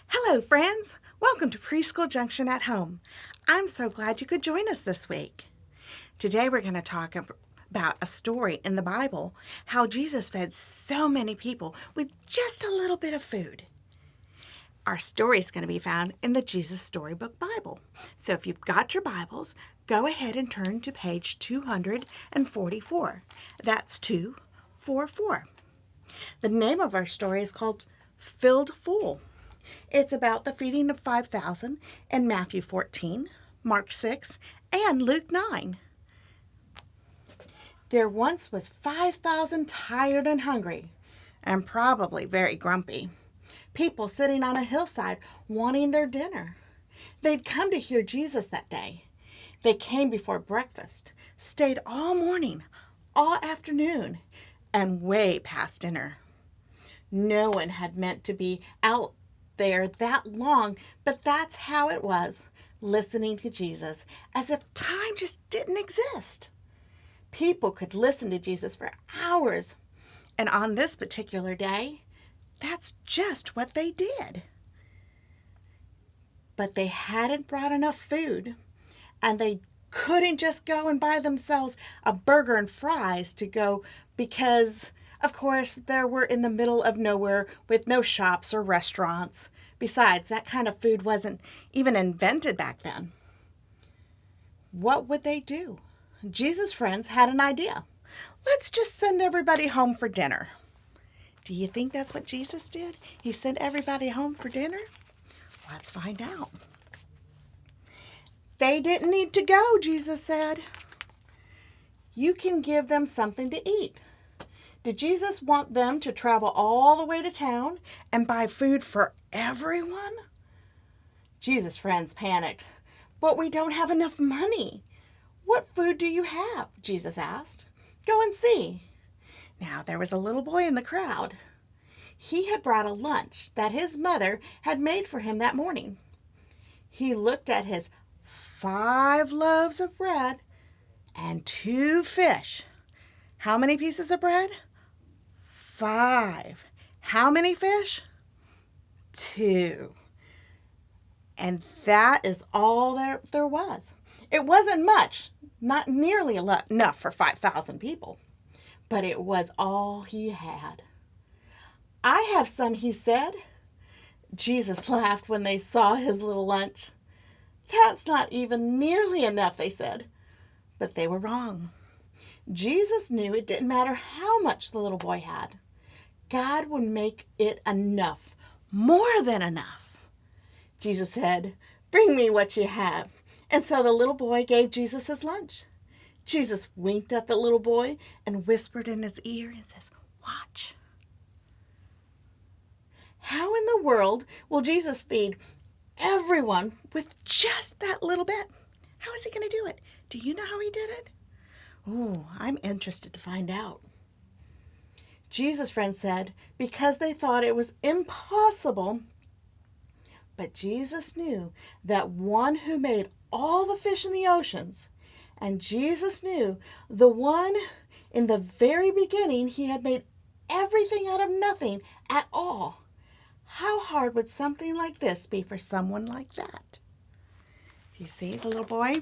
Hello, friends. Welcome to Preschool Junction at Home. I'm so glad you could join us this week. Today we're going to talk about a story in the Bible, how Jesus fed so many people with just a little bit of food. Our story is going to be found in the Jesus Storybook Bible. So if you've got your Bibles, go ahead and turn to page 244. That's 244. The name of our story is called Filled Full. It's about the feeding of 5,000 in Matthew 14, Mark 6, and Luke 9. There once was 5,000 tired and hungry, and probably very grumpy, people sitting on a hillside wanting their dinner. They'd come to hear Jesus that day. They came before breakfast, stayed all morning, all afternoon, and way past dinner. No one had meant to be out there that long, but that's how it was, listening to Jesus as if time just didn't exist. People could listen to Jesus for hours, and on this particular day, that's just what they did. But they hadn't brought enough food, and they couldn't just go and buy themselves a burger and fries to go because, of course, they were in the middle of nowhere with no shops or restaurants. Besides, that kind of food wasn't even invented back then. What would they do? Jesus' friends had an idea. Let's just send everybody home for dinner. Do you think that's what Jesus did? He sent everybody home for dinner? Let's find out. They didn't need to go, Jesus said. You can give them something to eat. Did Jesus want them to travel all the way to town and buy food for everyone? Jesus' friends panicked. But we don't have enough money. What food do you have? Jesus asked. Go and see. Now there was a little boy in the crowd. He had brought a lunch that his mother had made for him that morning. He looked at his 5 loaves of bread and 2 fish. How many pieces of bread? 5. How many fish? 2. And that is all there was. It wasn't much, not nearly enough for 5,000 people, but it was all he had. I have some, he said. Jesus laughed when they saw his little lunch. That's not even nearly enough, they said. But they were wrong. Jesus knew it didn't matter how much the little boy had. God would make it enough, more than enough. Jesus said, "Bring me what you have." And so the little boy gave Jesus his lunch. Jesus winked at the little boy and whispered in his ear and says, "Watch." How in the world will Jesus feed everyone with just that little bit? How is he going to do it? Do you know how he did it? Oh, I'm interested to find out. Jesus' friends said because they thought it was impossible, but Jesus knew that one who made all the fish in the oceans, and Jesus knew the one in the very beginning, he had made everything out of nothing at all. How hard would something like this be for someone like that? Do you see the little boy?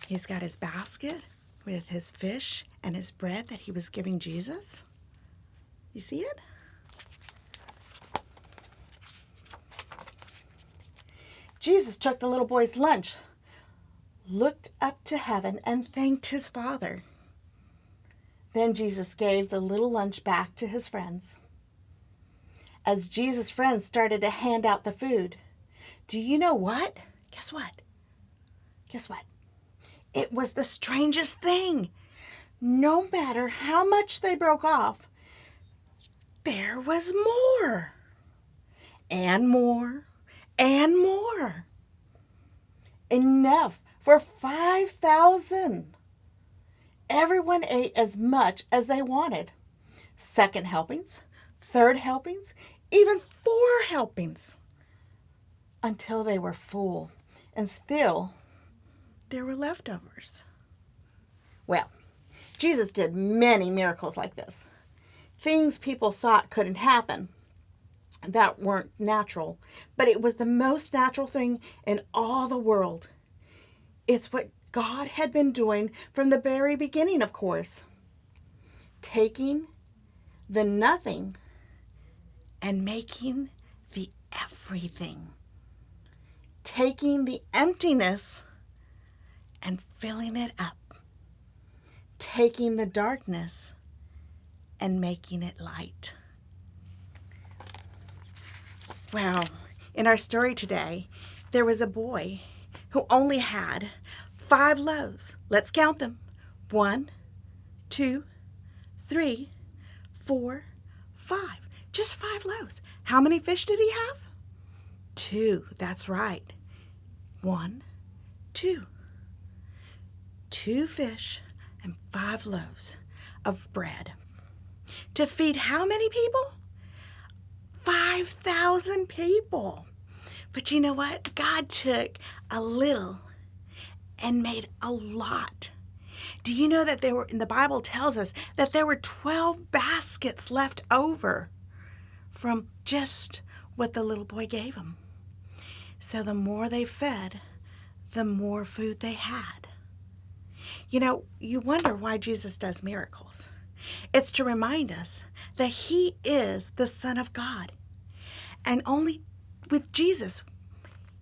He's got his basket with his fish and his bread that he was giving Jesus. You see it? Jesus took the little boy's lunch, looked up to heaven, and thanked his Father. Then Jesus gave the little lunch back to his friends. As Jesus' friends started to hand out the food, do you know what? Guess what? Guess what? It was the strangest thing. No matter how much they broke off, there was more. And more. And more. Enough for 5,000. Everyone ate as much as they wanted. Second helpings, third helpings, even 4 helpings. Until they were full. And still, there were leftovers. Well, Jesus did many miracles like this. Things people thought couldn't happen. that weren't natural, but it was the most natural thing in all the world. It's what God had been doing from the very beginning, of course. Taking the nothing and making the everything. Taking the emptiness and filling it up. Taking the darkness and making it light. Well, in our story today, there was a boy who only had 5 loaves. Let's count them. 1, 2, 3, 4, 5. Just 5 loaves. How many fish did he have? 2. That's right. 1, 2. 2 fish and 5 loaves of bread. To feed how many people? 5,000 people. But you know what? God took a little and made a lot. Do you know that the Bible tells us that there were 12 baskets left over from just what the little boy gave them? So the more they fed, the more food they had. You know, you wonder why Jesus does miracles. It's to remind us that he is the Son of God. And only with Jesus,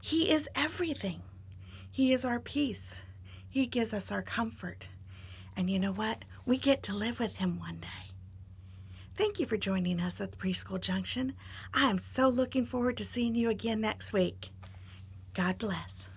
he is everything. He is our peace. He gives us our comfort. And you know what? We get to live with him one day. Thank you for joining us at the Preschool Junction. I am so looking forward to seeing you again next week. God bless.